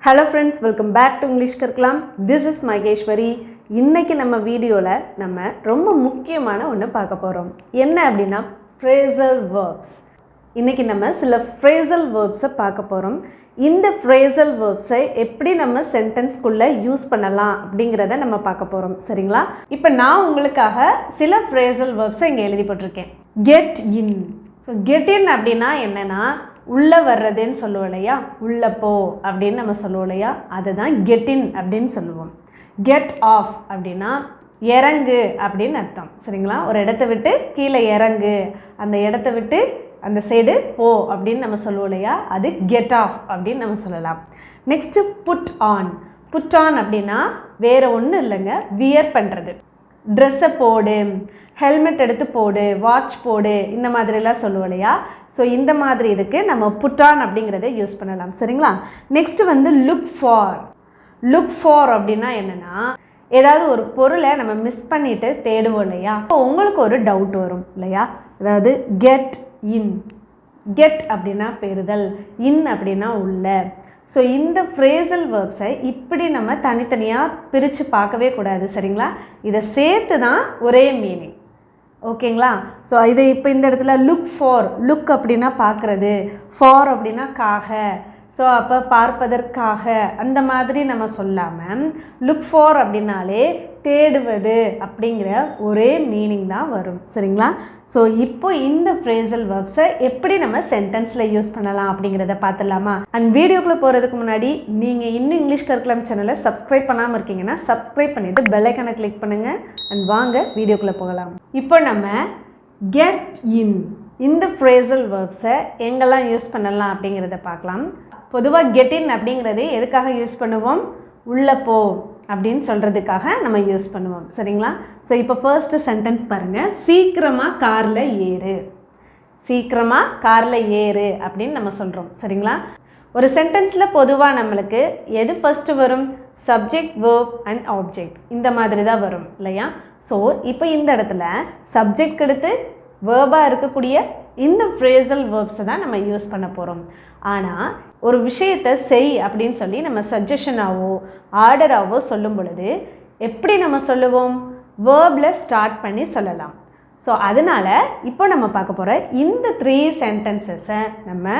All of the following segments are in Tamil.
Hello friends, welcome back to English Karkalam. This is Maheshwari. இன்னைக்கு நம்ம வீடியோல நம்ம ரொம்ப முக்கியமான ஒன்று பார்க்க போறோம். என்ன அப்படினா phrasal verbs. இன்னைக்கு நம்ம சில phrasal verbs பார்க்க போறோம். இந்த phrasal verbs எப்படி நம்ம சென்டென்ஸ் குள்ள யூஸ் பண்ணலாம் அப்படிங்கறத நம்ம பார்க்க போறோம். சரிங்களா? இப்போ நான் உங்களுக்காக சில phrasal verbs இங்க எழுதி போட்டுருக்கேன். Get in. So get in அப்படினா என்னன்னா உள்ள வர்றதுன்னு சொல்லுவோம் இல்லையா, உள்ள போ அப்படின்னு நம்ம சொல்லுவோம் இல்லையா, அதுதான் கெட் இன் அப்படின்னு சொல்லுவோம். கெட் ஆஃப் அப்படின்னா இறங்கு அப்படின்னு அர்த்தம். சரிங்களா? ஒரு இடத்த விட்டு கீழே இறங்கு, அந்த இடத்த விட்டு அந்த சைடு போ அப்படின்னு நம்ம சொல்லுவோம் இல்லையா, அது கெட் ஆஃப் அப்படின்னு நம்ம சொல்லலாம். Next put on. Put on அப்படின்னா வேறு ஒன்றும் இல்லைங்க, வியர் பண்ணுறது. ட்ரெஸ்ஸை போடு, ஹெல்மெட் எடுத்து போடு, வாட்ச் போடு, இந்த மாதிரிலாம் சொல்லுவோம் இல்லையா. ஸோ இந்த மாதிரி இதுக்கு நம்ம புட் ஆன் அப்படிங்கிறத யூஸ் பண்ணலாம். சரிங்களா? நெக்ஸ்ட்டு வந்து லுக் ஃபார். லுக் ஃபார் அப்படின்னா என்னென்னா, ஏதாவது ஒரு பொருளை நம்ம மிஸ் பண்ணிவிட்டு தேடுவோம் இல்லையா, இப்போ உங்களுக்கு ஒரு டவுட் வரும் இல்லையா. அதாவது கெட் இன். கெட் அப்படின்னா பெறுதல், இன் அப்படின்னா உள்ள. ஸோ இந்த ஃப்ரேசல் வேர்ப்ஸை இப்படி நம்ம தனித்தனியாக பிரித்து பார்க்கவே கூடாது. சரிங்களா? இதை சேர்த்து தான் ஒரே மீனிங். ஓகேங்களா? ஸோ இதை இப்போ இந்த இடத்துல லுக் ஃபார், லுக் அப்படின்னா பார்க்குறது, ஃபார் அப்படின்னா காக, ஸோ அப்போ பார்ப்பதற்காக அந்த மாதிரி நம்ம சொல்லாமல் லுக் ஃபார் அப்படின்னாலே தேடுவது அப்படிங்கிற ஒரே மீனிங் தான் வரும். சரிங்களா? ஸோ இப்போ இந்த ஃப்ரேசல் வேர்ப்ஸை எப்படி நம்ம சென்டென்ஸில் யூஸ் பண்ணலாம் அப்படிங்கிறத பார்த்துடலாமா? அண்ட் வீடியோக்குள்ளே போகிறதுக்கு முன்னாடி நீங்கள் இன்னும் இங்கிலீஷ் கரிக்குலம் சேனலை சப்ஸ்கிரைப் பண்ணாமல் இருக்கீங்கன்னா சப்ஸ்கிரைப் பண்ணிவிட்டு பெல் ஐக்கானை கிளிக் பண்ணுங்கள். அண்ட் வாங்க வீடியோக்குள்ளே போகலாம். இப்போ நம்ம கெட் இன் இந்த ஃப்ரேசல் வேர்ப்ஸை எங்கெல்லாம் யூஸ் பண்ணலாம் அப்படிங்கிறத பார்க்கலாம். பொதுவாக கெட் இன் அப்படிங்கிறது எதுக்காக யூஸ் பண்ணுவோம்? உள்ளே போ அப்படின்னு சொல்கிறதுக்காக நம்ம யூஸ் பண்ணுவோம். சரிங்களா? ஸோ இப்போ ஃபர்ஸ்ட்டு சென்டென்ஸ் பாருங்கள். சீக்கிரமாக காரில் ஏறு. சீக்கிரமாக காரில் ஏறு அப்படின்னு நம்ம சொல்கிறோம். சரிங்களா? ஒரு சென்டென்ஸில் பொதுவாக நம்மளுக்கு எது ஃபர்ஸ்ட்டு வரும்? சப்ஜெக்ட், வேர்ப் அண்ட் ஆப்ஜெக்ட், இந்த மாதிரி தான் வரும் இல்லையா. ஸோ இப்போ இந்த இடத்துல சப்ஜெக்ட் எடுத்து வேர்பாக இருக்கக்கூடிய இந்த ஃப்ரேசல் வேர்ப்ஸை தான் நம்ம யூஸ் பண்ண போகிறோம். ஆனால் ஒரு விஷயத்தை செய் அப்படின்னு சொல்லி நம்ம சஜஷனாவோ ஆர்டராகவோ சொல்லும் பொழுது எப்படி நம்ம சொல்லுவோம்? வேர்பில் ஸ்டார்ட் பண்ணி சொல்லலாம். ஸோ அதனால் இப்போ நம்ம பார்க்க போகிற இந்த 3 சென்டென்சஸை நம்ம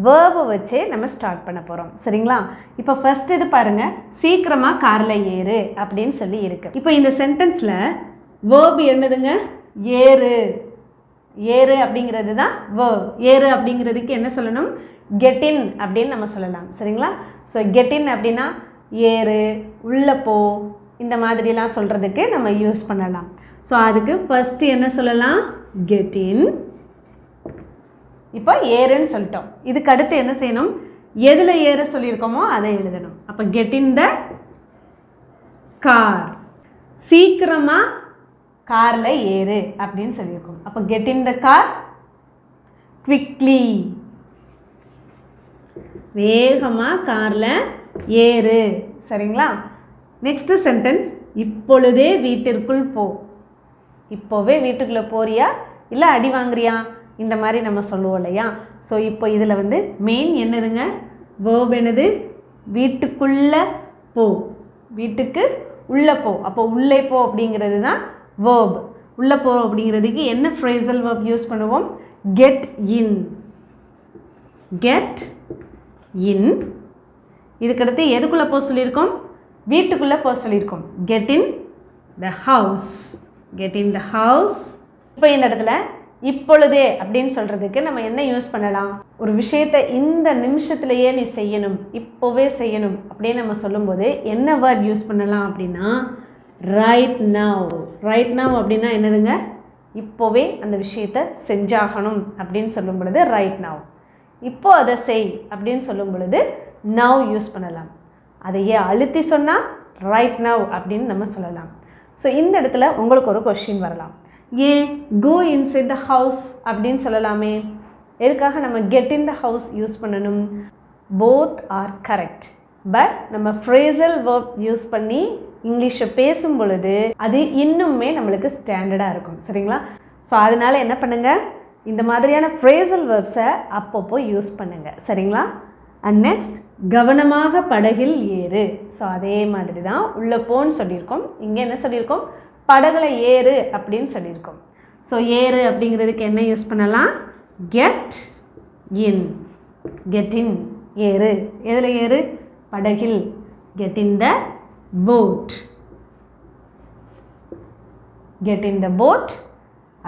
வேர்பை வச்சே நம்ம ஸ்டார்ட் பண்ண போகிறோம். சரிங்களா? இப்போ ஃபஸ்ட் இது பாருங்கள், சீக்கிரமாக காரில் ஏறு அப்படின்னு சொல்லி இருக்குது. இப்போ இந்த சென்டென்ஸில் வேர்பு என்னதுங்க? ஏறு. ஏறு அப்படிங்கிறது தான் வேர்ப். ஏறு அப்படிங்கிறதுக்கு என்ன சொல்லணும்? கெட் இன் அப்படின்னு நம்ம சொல்லலாம். சரிங்களா? ஸோ கெட் இன் அப்படின்னா ஏறு, உள்ளே போ, இந்த மாதிரிலாம் சொல்கிறதுக்கு நம்ம யூஸ் பண்ணலாம். ஸோ அதுக்கு ஃபஸ்ட்டு என்ன சொல்லலாம்? Get in. இப்போ ஏறுன்னு சொல்லிட்டோம். இதுக்கு அடுத்து என்ன செய்யணும்? எதில் ஏற சொல்லியிருக்கோமோ அதை எழுதணும். அப்போ கெட் இன் த கார். சீக்கிரமாக காரில் ஏறு அப்படின்னு சொல்லியிருக்கோம். அப்போ get in the car quickly. வேகமாக காரில் ஏறு. சரிங்களா? நெக்ஸ்ட்டு சென்டென்ஸ், இப்பொழுதே வீட்டிற்குள் போ. இப்போவே வீட்டுக்குள்ளே போறியா இல்லை அடி வாங்குறியா, இந்த மாதிரி நம்ம சொல்லுவோம் இல்லையா. ஸோ இப்போ இதில் வந்து மெயின் என்னதுங்க? வேர்ப் என்னது? வீட்டுக்குள்ளே போ. வீட்டுக்கு உள்ளே போ. அப்போ உள்ளே போ அப்படிங்கிறது தான் வேர்ப். உள்ளே போ அப்படிங்கிறதுக்கு என்ன ஃப்ரேசல் வேர்ப் யூஸ் பண்ணுவோம்? Get in. Get in. இதுக்கடுத்து எதுக்குள்ளே போக சொல்லியிருக்கோம்? வீட்டுக்குள்ளே போக சொல்லியிருக்கோம். Get in the house. Get in the house. இப்போ இந்த இடத்துல இப்பொழுதே அப்படின்னு சொல்கிறதுக்கு நம்ம என்ன யூஸ் பண்ணலாம்? ஒரு விஷயத்தை இந்த நிமிஷத்துலையே நீ செய்யணும், இப்போவே செய்யணும் அப்படின்னு நம்ம சொல்லும்போது என்ன வேர்ட் யூஸ் பண்ணலாம் அப்படின்னா ரைட் நவ். ரைட் நவ் அப்படின்னா என்னதுங்க? இப்போவே அந்த விஷயத்தை செஞ்சாகணும் அப்படின்னு சொல்லும் பொழுது ரைட் நவ். இப்போ அதை செய் அப்படின்னு சொல்லும் பொழுது நவ் யூஸ் பண்ணலாம். அதையே அழுத்தி சொன்னால் ரைட் நவ் அப்படின்னு நம்ம சொல்லலாம். ஸோ இந்த இடத்துல உங்களுக்கு ஒரு கொஸ்டின் வரலாம். ஏன் கோ இன்சைட் த ஹவுஸ் அப்படின்னு சொல்லலாமே, எதுக்காக நம்ம get in the house use பண்ணணும்? Both are correct. பட் நம்ம ஃப்ரேசல் வேர்ப் யூஸ் பண்ணி இங்கிலீஷை பேசும் பொழுது அது இன்னுமே நம்மளுக்கு ஸ்டாண்டர்டாக இருக்கும். சரிங்களா? ஸோ அதனால் என்ன பண்ணுங்கள், இந்த மாதிரியான ஃப்ரேசல் வேர்ப்ஸை அப்பப்போ யூஸ் பண்ணுங்கள். சரிங்களா? அண்ட் நெக்ஸ்ட் கவனமாக படகில் ஏறு. ஸோ அதே மாதிரி தான் உள்ளே போன்னு சொல்லியிருக்கோம். இங்கே என்ன சொல்லியிருக்கோம்? படகுல ஏறு அப்படின்னு சொல்லியிருக்கோம். ஸோ ஏறு அப்படிங்கிறதுக்கு என்ன யூஸ் பண்ணலாம்? Get in. கெட் இன், ஏறு. எதில் ஏறு? படகில். Get in the boat. Get in the boat.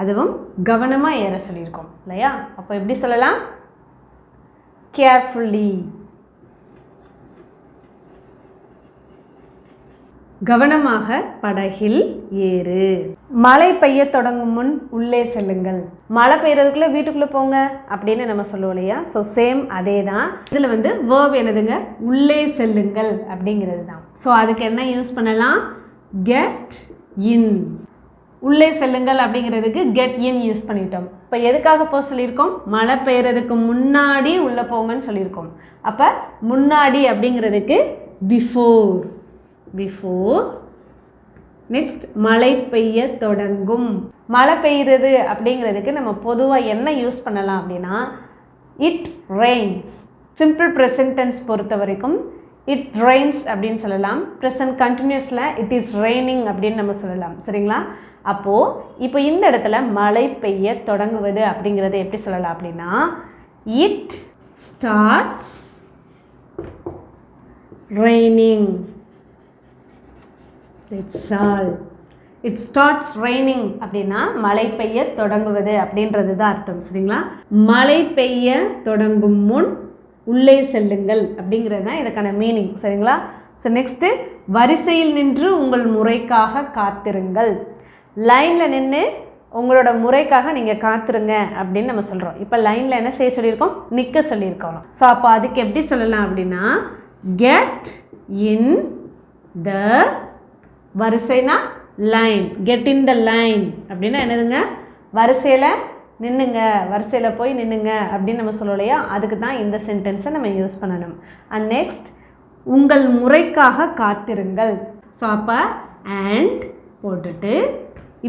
அதுவும் கவனமாக ஏற சொல்லியிருக்கோம் இல்லையா? அப்போ எப்படி சொல்லலாம்? கேர்ஃபுல்லி. கவனமாக படகில் ஏறு. மழை பெய்ய தொடங்கும் முன் உள்ளே செல்லுங்கள். மழை பெய்யறதுக்குள்ளே வீட்டுக்குள்ளே போங்க அப்படின்னு நம்ம சொல்லுவோம் இல்லையா? ஸோ சேம் அதே தான். இதில் வந்து வேர்ப் என்னதுங்க? உள்ளே செல்லுங்கள் அப்படிங்கிறது தான். ஸோ அதுக்கு என்ன யூஸ் பண்ணலாம்? Get in. உள்ளே செல்லுங்கள் அப்படிங்கிறதுக்கு கெட் இன் யூஸ் பண்ணிட்டோம். இப்போ எதுக்காக போக சொல்லியிருக்கோம்? மழை பெய்யறதுக்கு முன்னாடி உள்ளே போங்கன்னு சொல்லியிருக்கோம். அப்போ முன்னாடி அப்படிங்கிறதுக்கு பிஃபோர். பிஃபோர். நெக்ஸ்ட் மழை பெய்ய தொடங்கும். மழை பெய்யுறது அப்படிங்கிறதுக்கு நம்ம பொதுவாக என்ன யூஸ் பண்ணலாம் அப்படின்னா it rains. Simple present tense பொறுத்த வரைக்கும் இட் ரெயின்ஸ் அப்படின்னு சொல்லலாம். ப்ரெசன்ட் கண்டினியூஸில் இட் இஸ் ரெய்னிங் அப்படின்னு நம்ம சொல்லலாம். சரிங்களா? அப்போது இப்போ இந்த இடத்துல மழை பெய்ய தொடங்குவது அப்படிங்கிறது எப்படி சொல்லலாம் அப்படின்னா it starts raining. It's all. It starts raining அப்படின்னா மழை பெய்ய தொடங்குவது அப்படின்றது தான் அர்த்தம். சரிங்களா? மழை பெய்ய தொடங்கும் முன் உள்ளே செல்லுங்கள் அப்படிங்கிறது தான் இதுக்கான மீனிங். சரிங்களா? ஸோ நெக்ஸ்ட்டு வரிசையில் நின்று உங்கள் முறைக்காக காத்திருங்கள். லைனில் நின்று உங்களோட முறைக்காக நீங்கள் காத்துருங்க அப்படின்னு நம்ம சொல்கிறோம். இப்போ லைனில் என்ன செய்ய சொல்லியிருக்கோம்? நிற்க சொல்லியிருக்கோம். ஸோ அப்போ அதுக்கு எப்படி சொல்லலாம் அப்படின்னா கெட் இன் த வரிசைனா line. Get in the line அப்படின்னா என்னதுங்க? வரிசையில் நின்றுங்க, வரிசையில் போய் நின்றுங்க அப்படின்னு நம்ம சொல்லுவோம் இல்லையா? அதுக்கு தான் இந்த சென்டென்ஸை நம்ம யூஸ் பண்ணணும். அண்ட் நெக்ஸ்ட் உங்கள் முறைக்காக காத்திருங்கள். ஸோ அப்போ அண்ட் போட்டுட்டு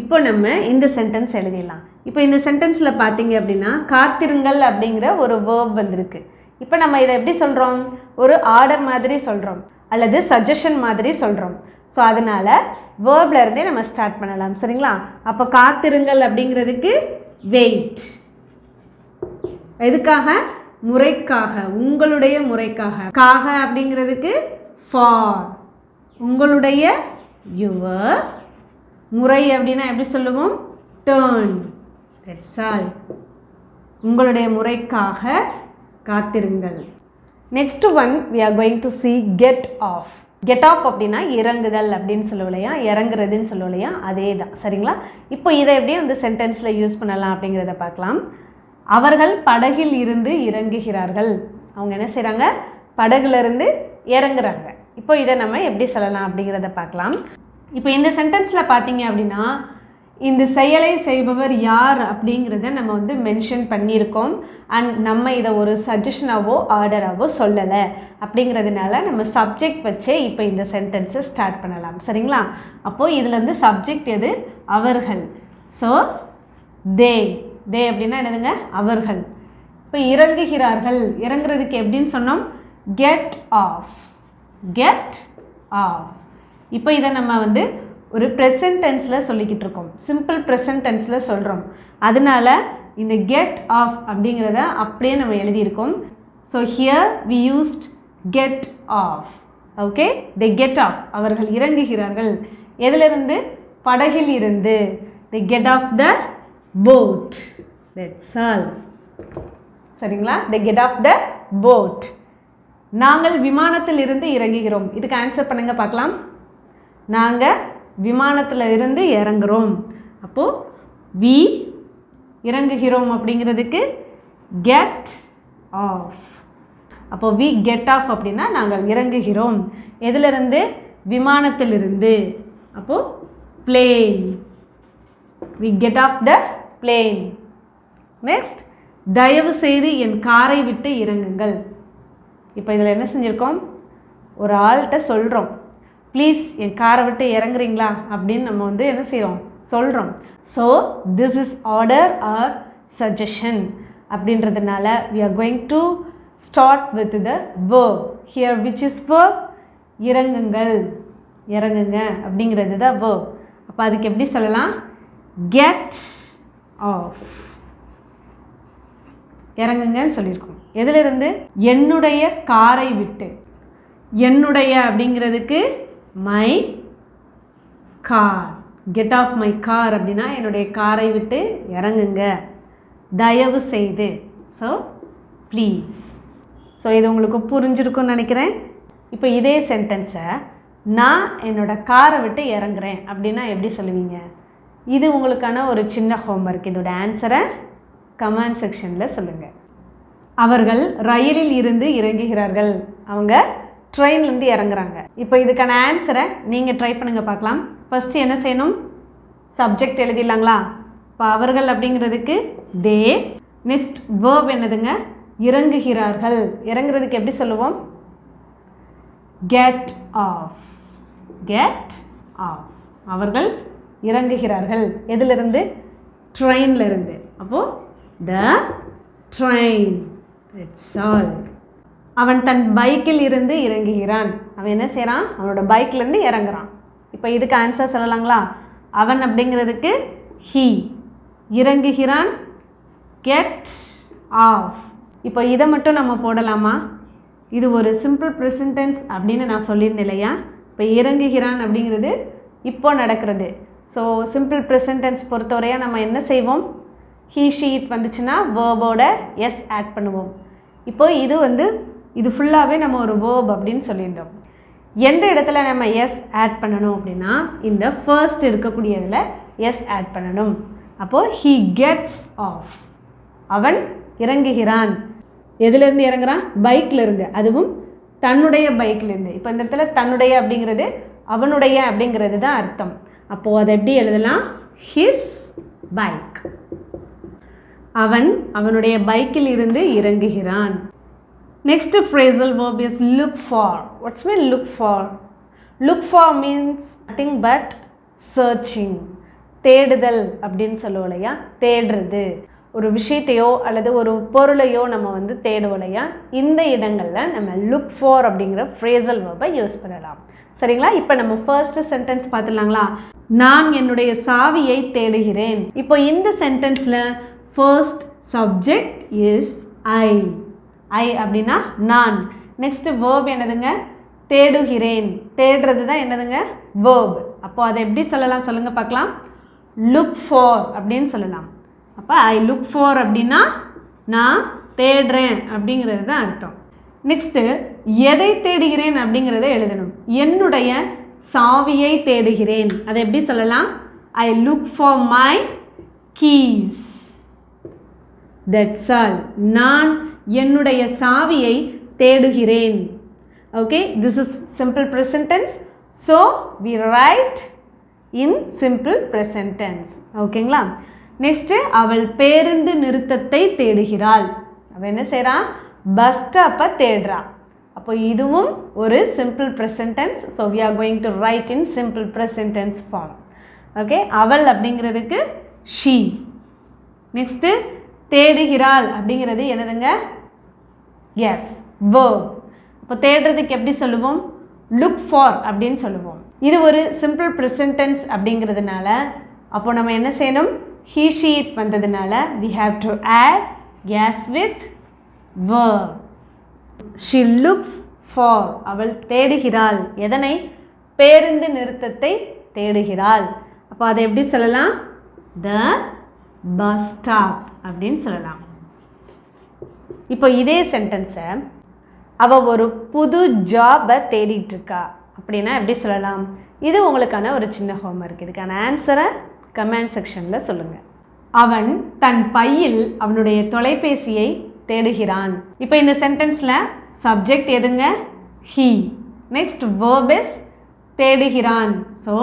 இப்போ நம்ம இந்த சென்டென்ஸ் எழுதிடலாம். இப்போ இந்த சென்டென்ஸில் பார்த்தீங்க அப்படின்னா காத்திருங்கள் அப்படிங்கிற ஒரு வேர்ப் வந்திருக்கு. இப்போ நம்ம இதை எப்படி சொல்கிறோம்? ஒரு ஆர்டர் மாதிரி சொல்கிறோம் அல்லது சஜஷன் மாதிரி சொல்கிறோம். ஸோ அதனால் வேர்பில் இருந்தே நம்ம ஸ்டார்ட் பண்ணலாம். சரிங்களா? அப்போ காத்திருங்கள் அப்படிங்கிறதுக்கு வெயிட். எதுக்காக? முறைக்காக, உங்களுடைய முறைக்காக. காக அப்படிங்கிறதுக்கு ஃபார், உங்களுடைய, யுவர். முறை அப்படின்னா எப்படி சொல்லுவோம்? டர்ன். That's all. உங்களுடைய முறைக்காக காத்திருங்கள். Next one we are going to see get off. get off அப்படின்னா இறங்குதல் அப்படின்னு சொல்லுவோம் இல்லையா? இறங்குறதுன்னு சொல்லுவோம் இல்லையா? அதே தான். சரிங்களா? இப்போ இதை எப்படி வந்து சென்டென்ஸில் யூஸ் பண்ணலாம் அப்படிங்கிறத பார்க்கலாம். அவர்கள் படகில் இருந்து இறங்குகிறார்கள். அவங்க என்ன செய்கிறாங்க? படகுலேருந்து இறங்குறாங்க. இப்போ இதை நம்ம எப்படி சொல்லலாம் அப்படிங்கிறத பார்க்கலாம். இப்போ இந்த சென்டென்ஸில் பார்த்தீங்க அப்படின்னா இந்த செயலை செய்பவர் யார் அப்படிங்கிறத நம்ம வந்து மென்ஷன் பண்ணியிருக்கோம். அண்ட் நம்ம இதை ஒரு சஜஷனாவோ ஆர்டராகவோ சொல்லலை அப்படிங்கிறதுனால நம்ம சப்ஜெக்ட் வச்சே இப்போ இந்த சென்டென்ஸை ஸ்டார்ட் பண்ணலாம். சரிங்களா? அப்போது இதுலேருந்து சப்ஜெக்ட் எது? அவர்கள். So they. தே அப்படின்னா என்னதுங்க? அவர்கள். இப்போ இறங்குகிறார்கள். இறங்குறதுக்கு எப்படின்னு சொன்னோம்? Get off. Get off. இப்போ இதை நம்ம வந்து ஒரு ப்ரெசன்ட் டென்ஸில் சொல்லிக்கிட்டு இருக்கோம். சிம்பிள் ப்ரெசன்ட் டென்ஸில் சொல்கிறோம். அதனால இந்த கெட் ஆஃப் அப்படிங்கிறத அப்படியே நம்ம எழுதியிருக்கோம். So here we used get off. Okay? They get off. அவர்கள் இறங்குகிறார்கள். எதிலிருந்து? படகில் இருந்து. They get off the boat. That's all. சரிங்களா? They get off the boat. நாங்கள் விமானத்தில் இருந்து இறங்குகிறோம். இதுக்கு ஆன்சர் பண்ணுங்க பார்க்கலாம். நாங்கள் விமானத்தில் இருந்து இறங்குகிறோம். அப்போது வி இறங்குகிறோம் அப்படிங்கிறதுக்கு கெட் ஆஃப். அப்போது வி கெட் ஆஃப் அப்படின்னா நாங்கள் இறங்குகிறோம். எதிலிருந்து? விமானத்திலிருந்து. அப்போது plane. We get off the plane. Next தயவு செய்து என் காரை விட்டு இறங்குங்கள். இப்போ இதில் என்ன செஞ்சுருக்கோம்? ஒரு ஆள்கிட்ட சொல்கிறோம், ப்ளீஸ் என் காரை விட்டு இறங்குறீங்களா அப்படின்னு நம்ம வந்து என்ன செய்கிறோம்? சொல்கிறோம். So this is order or suggestion அப்படின்றதுனால we are going to start with the verb. Here which is verb? இறங்குங்கள், இறங்குங்க அப்படிங்கிறது தான் verb. அப்போ அதுக்கு எப்படி சொல்லலாம்? get off. இறங்குங்கன்னு சொல்லியிருக்கோம். எதிலிருந்து? என்னுடைய காரை விட்டு. என்னுடைய அப்படிங்கிறதுக்கு my car. get off my car அப்படின்னா என்னுடைய காரை விட்டு இறங்குங்க, தயவு செய்து. So please. ஸோ இது உங்களுக்கு புரிஞ்சிருக்கும்னு நினைக்கிறேன். இப்போ இதே சென்டென்ஸை நான் என்னோட காரை விட்டு இறங்குறேன் அப்படின்னா எப்படி சொல்லுவீங்க? இது உங்களுக்கான ஒரு சின்ன ஹோம்ஒர்க். இதோட ஆன்சரை கமெண்ட் செக்ஷனில் சொல்லுங்கள். அவர்கள் ரயிலில் இருந்து இறங்குகிறார்கள். அவங்க ட்ரெயின்லேருந்து இறங்குறாங்க. இப்போ இதுக்கான ஆன்சரை நீங்கள் ட்ரை பண்ணுங்கள் பார்க்கலாம். ஃபஸ்ட்டு என்ன செய்யணும்? சப்ஜெக்ட் எழுதிடலாங்களா? இப்போ அவர்கள் அப்படிங்கிறதுக்கு தே. நெக்ஸ்ட் வேர்ப் என்னதுங்க? இறங்குகிறார்கள். இறங்குறதுக்கு எப்படி சொல்லுவோம்? Get off. Get off. அவர்கள் இறங்குகிறார்கள். எதிலிருந்து? ட்ரெயின்லேருந்து. அப்போது த ட்ரெயின். It's all. அவன் தன் பைக்கில் இருந்து இறங்குகிறான். அவன் என்ன செய்கிறான்? அவனோட பைக்லேருந்து இறங்குறான். இப்போ இதுக்கு ஆன்சர் சொல்லலாங்களா? அவன் அப்படிங்கிறதுக்கு ஹீ. இறங்குகிறான் get off. இப்போ இதை மட்டும் நம்ம போடலாமா? இது ஒரு சிம்பிள் ப்ரெசன்ட் டென்ஸ் அப்படின்னு நான் சொல்லியிருந்தேன் இல்லையா? இப்போ இறங்குகிறான் அப்படிங்கிறது இப்போ நடக்கிறது. ஸோ சிம்பிள் ப்ரெசன்ட் டென்ஸ் பொறுத்தவரையாக நம்ம என்ன செய்வோம்? ஹீ ஷீ இட் வந்துச்சுன்னா வேர்போட எஸ் ஆட் பண்ணுவோம். இப்போ இது ஃபுல்லாகவே நம்ம ஒரு வேர்ப் அப்படின்னு சொல்லியிருந்தோம். எந்த இடத்துல நம்ம எஸ் ஆட் பண்ணணும் அப்படின்னா இந்த ஃபர்ஸ்ட் இருக்கக்கூடியதில் எஸ் ஆட் பண்ணணும். அப்போது ஹீ கெட்ஸ் ஆஃப். அவன் இறங்குகிறான். எதுலேருந்து இறங்குறான்? பைக்கிலேருந்து. அதுவும் தன்னுடைய பைக்கிலேருந்து. இப்போ இந்த இடத்துல தன்னுடைய அப்படிங்கிறது அவனுடைய அப்படிங்கிறது தான் அர்த்தம். அப்போது அதை எப்படி எழுதலாம்? His bike. அவன் அவனுடைய பைக்கில் இருந்து இறங்குகிறான். Next phrasal verb is look for. What's mean look for? Look for means nothing but searching. தேடுதல் அப்படின்னு சொல்லுவோம் இல்லையா? தேடுறது. ஒரு விஷயத்தையோ அல்லது ஒரு பொருளையோ நம்ம தேடுவோம் இல்லையா? இந்த இடங்களில் நம்ம look for அப்படிங்கிற phrasal verb யூஸ் பண்ணலாம். சரிங்களா? இப்போ நம்ம ஃபர்ஸ்ட் சென்டென்ஸ் பார்த்துடலாங்களா? நான் என்னுடைய சாவியை தேடுகிறேன். இப்போ இந்த சென்டென்ஸில் ஃபர்ஸ்ட் சப்ஜெக்ட் இஸ் ஐ. ஐ அப்படின்னா நான். நெக்ஸ்ட் வேர்ப் என்னதுங்க? தேடுகிறேன். தேடுறது தான் என்னதுங்க? வேர்ப். அப்போ அதை எப்படி சொல்லலாம் சொல்லுங்கள் பார்க்கலாம். லுக் ஃபார் அப்படின்னு சொல்லலாம். அப்போ ஐ லுக் ஃபார் அப்படின்னா நான் தேடுறேன் அப்படிங்கிறது தான் அர்த்தம். நெக்ஸ்ட்டு எதை தேடுகிறேன் அப்படிங்கிறத எழுதணும். என்னுடைய சாவியை தேடுகிறேன். அதை எப்படி சொல்லலாம்? I look for my keys. That's all. நான் என்னுடைய சாவியை தேடுகிறேன். Okay, this is simple present tense. So we write in simple present tense. ஓகேங்களா? நெக்ஸ்ட்டு அவள் பேருந்து நிறுத்தத்தை தேடுகிறாள். அவள் என்ன செய்கிறான்? பஸ் ஸ்டாப்பை தேடுறா. அப்போ இதுவும் ஒரு simple present tense. So we are going to write in simple present tense form. Okay, அவள் அப்படிங்கிறதுக்கு ஷீ. நெக்ஸ்ட்டு தேடுகிறாள் அப்படிங்கிறது என்னதுங்க? Yes, verb. இப்போ தேடுறதுக்கு எப்படி சொல்லுவோம்? லுக் ஃபார் அப்படின்னு சொல்லுவோம். இது ஒரு சிம்பிள் ப்ரெசன்ட் டென்ஸ் அப்படிங்கிறதுனால அப்போ நம்ம என்ன செய்யணும்? ஹீ ஷீ இட் வந்ததுனால we have to add yes with verb. She looks for. அவள் தேடுகிறாள். எதனை? பேருந்து நிறுத்தத்தை தேடுகிறாள். அப்போ அதை எப்படி சொல்லலாம்? the bus stop அப்படின்னு சொல்லலாம். இப்போ இதே சென்டென்ஸை அவள் ஒரு புது ஜாபை தேடிட்டு இருக்கா அப்படின்னா எப்படி சொல்லலாம்? இது உங்களுக்கான ஒரு சின்ன ஹோம்ஒர்க். இதுக்கான ஆன்சரை கமெண்ட் செக்ஷனில் சொல்லுங்கள். அவன் தன் பையில் அவனுடைய தொலைபேசியை தேடுகிறான். இப்போ இந்த சென்டென்ஸில் சப்ஜெக்ட் எதுங்க? ஹீ. நெக்ஸ்ட் வேர்ப் இஸ் தேடுகிறான். So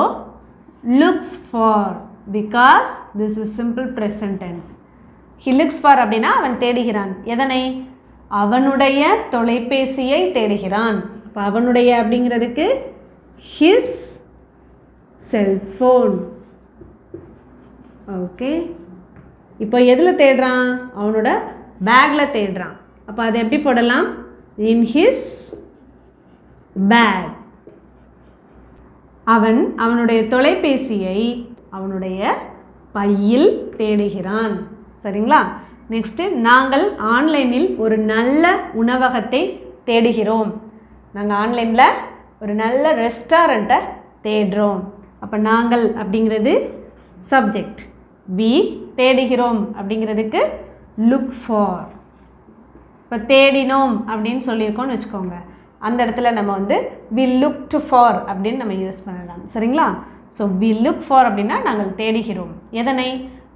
looks for, because this is simple present tense. He looks for அப்படின்னா அவன் தேடுகிறான். எதனை? அவனுடைய தொலைபேசியை தேடுகிறான். அப்போ அவனுடைய அப்படிங்கிறதுக்கு ஹிஸ் செல்ஃபோன். ஓகே, இப்போ எதில் தேடுறான்? அவனோட பேக்கில் தேடுறான். அப்போ அதை எப்படி போடலாம்? in his bag. அவன் அவனுடைய தொலைபேசியை அவனுடைய பையில் தேடுகிறான். சரிங்களா? நெக்ஸ்ட்டு, நாங்கள் ஆன்லைனில் ஒரு நல்ல உணவகத்தை தேடுகிறோம். நாங்கள் ஆன்லைனில் ஒரு நல்ல ரெஸ்டாரண்ட்டை தேடுறோம். அப்போ நாங்கள் அப்படிங்கிறது சப்ஜெக்ட், வி தேடுகிறோம் அப்படிங்கிறதுக்கு லுக் ஃபார். இப்போ தேடினோம் அப்படின்னு சொல்லியிருக்கோம்னு வச்சுக்கோங்க, அந்த இடத்துல நம்ம வந்து வி லுக்ட் ஃபார் அப்படின்னு நம்ம யூஸ் பண்ணலாம். சரிங்களா? ஸோ வி லுக் ஃபார் அப்படின்னா நாங்கள் தேடுகிறோம். எதனை?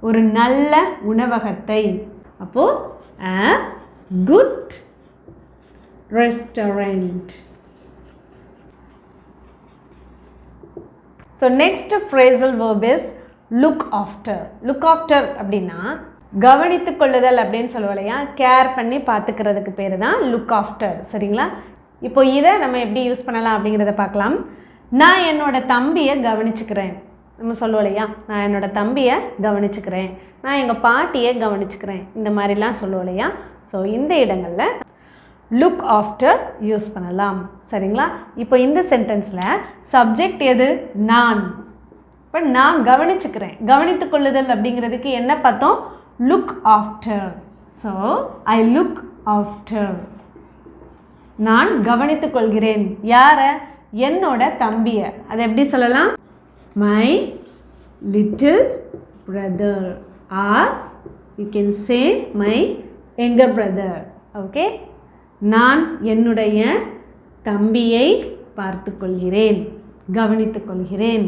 ஒரு நல்ல உணவகத்தை. அப்போது a good restaurant. So next phrasal verb is look after. Look after அப்படின்னா கவனித்து கொள்ளுதல் அப்படின்னு சொல்லுவோம் இல்லையா, கேர் பண்ணி பார்த்துக்கிறதுக்கு பேர் தான் லுக் ஆஃப்டர். சரிங்களா? இப்போ இதை நம்ம எப்படி யூஸ் பண்ணலாம் அப்படிங்கிறத பார்க்கலாம். நான் என்னோட தம்பியை கவனிச்சுக்கிறேன். நம்ம சொல்லுவோம் இல்லையா, நான் என்னோட தம்பியை கவனிச்சுக்கிறேன், நான் எங்கள் பாட்டியை கவனிச்சுக்கிறேன், இந்த மாதிரிலாம் சொல்லுவோம் இல்லையா. ஸோ இந்த இடங்களில் லுக் ஆஃப்டர் யூஸ் பண்ணலாம். சரிங்களா? இப்போ இந்த சென்டென்ஸில் சப்ஜெக்ட் எது? நான். இப்போ நான் கவனிச்சுக்கிறேன், கவனித்து கொள்ளுதல் அப்படிங்கிறதுக்கு என்ன பார்த்தோம்? Look after. So I look after. நான் கவனித்து கொள்கிறேன். யாரை? என்னோட தம்பியை. அதை எப்படி சொல்லலாம்? My little brother, are you can say my younger brother. Okay, நான் என்னுடைய தம்பியை பார்த்து கொள்கிறேன், கவனித்து கொள்கிறேன்.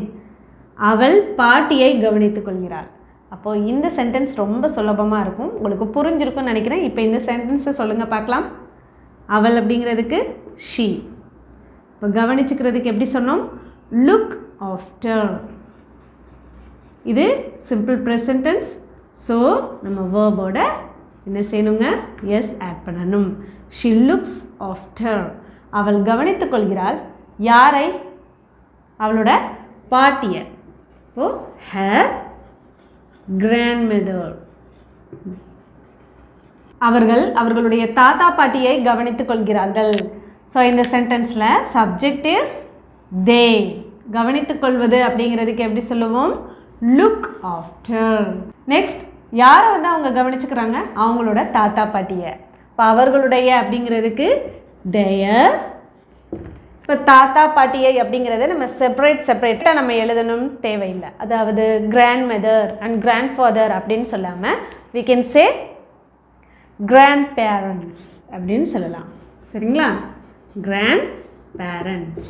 அவள் பாட்டியை கவனித்து கொள்கிறாள். அப்போது இந்த சென்டென்ஸ் ரொம்ப சுலபமாக இருக்கும், உங்களுக்கு புரிஞ்சிருக்கும்னு நினைக்கிறேன். இப்போ இந்த சென்டென்ஸை சொல்லுங்கள் பார்க்கலாம். அவள் அப்படிங்கிறதுக்கு ஷீ. இப்போ கவனிச்சுக்கிறதுக்கு எப்படி சொன்னோம்? Look after. இது சிம்பிள் ப்ரெசன்ட் டென்ஸ். ஸோ நம்ம வேர்போட என்ன செய்யணுங்க? எஸ் ஆட் பண்ணணும். She looks after. அவள் கவனித்து கொள்கிறாள். யாரை? அவளோட பாட்டியை. ஓ, ஹர் கிராண்ட்மதர். அவர்கள் அவர்களுடைய தாத்தா பாட்டியை கவனித்துக் கொள்கிறார்கள். ஸோ இந்த சென்டென்ஸில் சப்ஜெக்ட் இஸ் தே. கவனித்துக் கொள்வது அப்படிங்கிறதுக்கு எப்படி சொல்லுவோம்? Look after. நெக்ஸ்ட், யாரை வந்து அவங்க கவனிச்சுக்கிறாங்க? அவங்களோட தாத்தா பாட்டியை. இப்போ அவர்களுடைய அப்படிங்கிறதுக்கு தேயர். இப்போ தாத்தா பாட்டியை அப்படிங்கிறத நம்ம செப்பரேட்டாக நம்ம எழுதணும் தேவையில்லை. அதாவது grandmother and grandfather அப்படின்னு சொல்லாமல் we can say grandparents அப்படின்னு சொல்லலாம். சரிங்களா? Grandparents.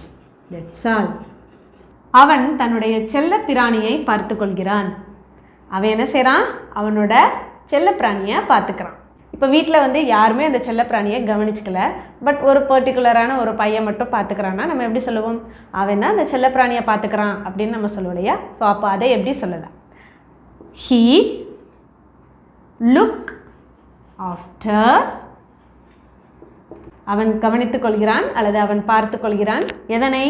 That's all. அவன் தன்னுடைய செல்ல பிராணியை பார்த்து கொள்கிறான். அவன் என்ன செய்கிறான்? அவனோட செல்ல பிராணியை பார்த்துக்கிறான். இப்போ வீட்டில் வந்து யாருமே அந்த செல்ல பிராணியை கவனிச்சிக்கல, பட் ஒரு பர்டிகுலரான ஒரு பையன் மட்டும் பார்த்துக்கிறான்னா நம்ம எப்படி சொல்லுவோம்? அவன் தான் அந்த செல்ல பிராணியை பார்த்துக்கிறான் அப்படின்னு நம்ம சொல்லுவோம் இல்லையா. ஸோ அப்போ அதை எப்படி சொல்லலாம்? He look after. அவன் கவனித்துக் கொள்கிறான் அல்லது அவன் பார்த்து கொள்கிறான். எதனை?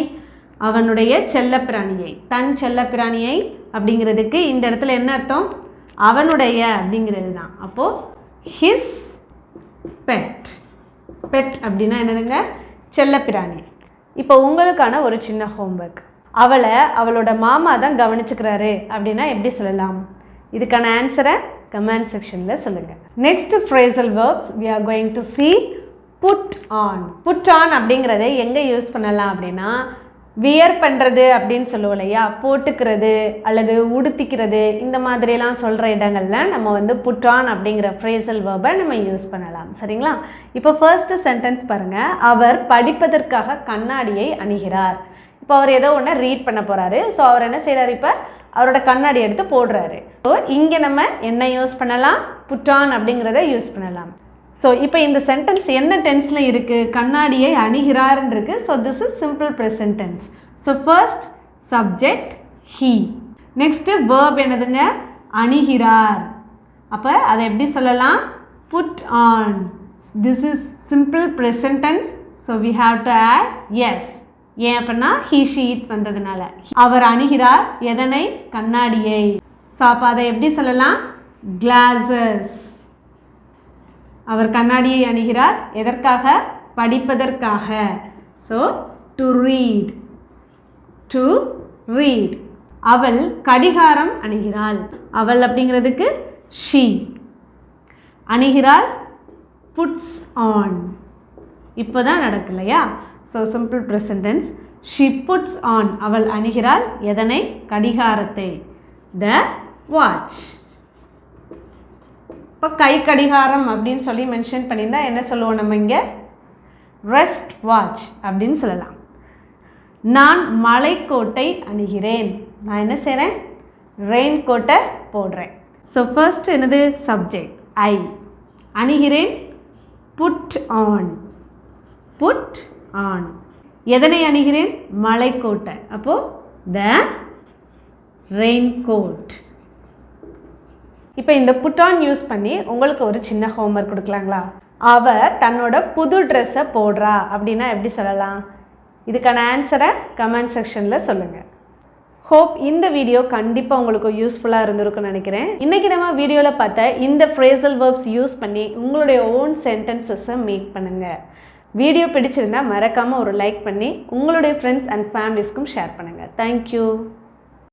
அவனுடைய செல்லப்பிராணியை. தன் செல்லப்பிராணியை அப்படிங்கிறதுக்கு இந்த இடத்துல என்ன அர்த்தம்? அவனுடைய அப்படிங்கிறது தான். அப்போது ஹிஸ் பெட். பெட் அப்படின்னா என்னதுங்க? செல்லப்பிராணி. இப்போ உங்களுக்கான ஒரு சின்ன ஹோம்ஒர்க். அவளை அவளோட மாமா தான் கவனிச்சுக்கிறாரு அப்படின்னா எப்படி சொல்லலாம்? இதுக்கான ஆன்சரை கமெண்ட் செக்ஷனில் சொல்லுங்கள். Next phrasal verbs we are going to see put on. put on அப்படிங்கிறத எங்கே யூஸ் பண்ணலாம் அப்படின்னா, வியர் பண்ணுறது அப்படின்னு சொல்லுவோம் இல்லையா, போட்டுக்கிறது அல்லது உடுத்திக்கிறது, இந்த மாதிரிலாம் சொல்கிற இடங்களில் நம்ம வந்து புட் ஆன் அப்படிங்கிற ஃப்ரேசல் வேர்பை நம்ம யூஸ் பண்ணலாம். சரிங்களா? இப்போ ஃபர்ஸ்ட்டு சென்டென்ஸ் பாருங்கள். அவர் படிப்பதற்காக கண்ணாடியை அணிகிறார். இப்போ அவர் ஏதோ ஒன்று ரீட் பண்ண போகிறாரு. ஸோ அவர் என்ன செய்கிறார்? இப்போ அவரோட கண்ணாடி எடுத்து போடுறாரு. ஸோ இங்கே நம்ம என்ன யூஸ் பண்ணலாம்? புட் ஆன் அப்படிங்கிறத யூஸ் பண்ணலாம். ஸோ இப்போ இந்த சென்டென்ஸ் என்ன டென்ஸில் இருக்குது? கண்ணாடியை அணிகிறார்ன்னு இருக்குது. So this is simple present tense. So first subject he. Next verb என்னதுங்க? அணிகிறார். அப்போ அதை எப்படி சொல்லலாம்? Put on. This is simple present tense. So we have to add s. ஏன் அப்படின்னா ஹீ ஷீட் வந்ததுனால. அவர் அணிகிறார் எதனை? கண்ணாடியை. ஸோ அப்போ அதை எப்படி சொல்லலாம்? கிளாஸஸ். அவர் கண்ணாடியை அணிகிறார் எதற்காக? படிப்பதற்காக. So to read. To read. அவள் கடிகாரம் அணிகிறாள். அவள் அப்படிங்கிறதுக்கு ஷீ. அணிகிறாள் puts on. இப்போ தான் நடக்கலையா? So simple present tense. She puts on. அவள் அணிகிறாள் எதனை? கடிகாரத்தை. The watch. இப்போ கை கடிகாரம் அப்படின்னு சொல்லி மென்ஷன் பண்ணியிருந்தா என்ன சொல்லுவோம் நம்ம இங்கே? ரெஸ்ட் வாட்ச் அப்படின்னு சொல்லலாம். நான் மலைக்கோட்டை அணிகிறேன். நான் என்ன செய்கிறேன்? ரெயின் கோட்டை போடுறேன். ஸோ ஃபர்ஸ்ட் என்னது? Subject I. அணிகிறேன் புட் ஆன். Put on. எதனை அணிகிறேன்? மலைக்கோட்டை. அப்போது த ரெயின் கோட். இப்போ இந்த புட் ஆன் யூஸ் பண்ணி உங்களுக்கு ஒரு சின்ன ஹோம்ஒர்க் கொடுக்கலாங்களா? அவ தன்னோட புது ட்ரெஸ்ஸை போடுறா அப்படின்னா எப்படி சொல்லலாம்? இதுக்கான ஆன்சரை கமெண்ட் செக்ஷனில் சொல்லுங்கள். ஹோப் இந்த வீடியோ கண்டிப்பாக உங்களுக்கு யூஸ்ஃபுல்லாக இருந்திருக்குன்னு நினைக்கிறேன். இன்றைக்கி நம்ம வீடியோவில் பார்த்த இந்த ஃப்ரேசல் வேர்ப்ஸ் யூஸ் பண்ணி உங்களுடைய ஓன் சென்டென்சஸை மேக் பண்ணுங்கள். வீடியோ பிடிச்சிருந்தால் மறக்காமல் ஒரு லைக் பண்ணி உங்களுடைய ஃப்ரெண்ட்ஸ் அண்ட் ஃபேமிலிஸ்க்கும் ஷேர் பண்ணுங்கள். தேங்க்யூ.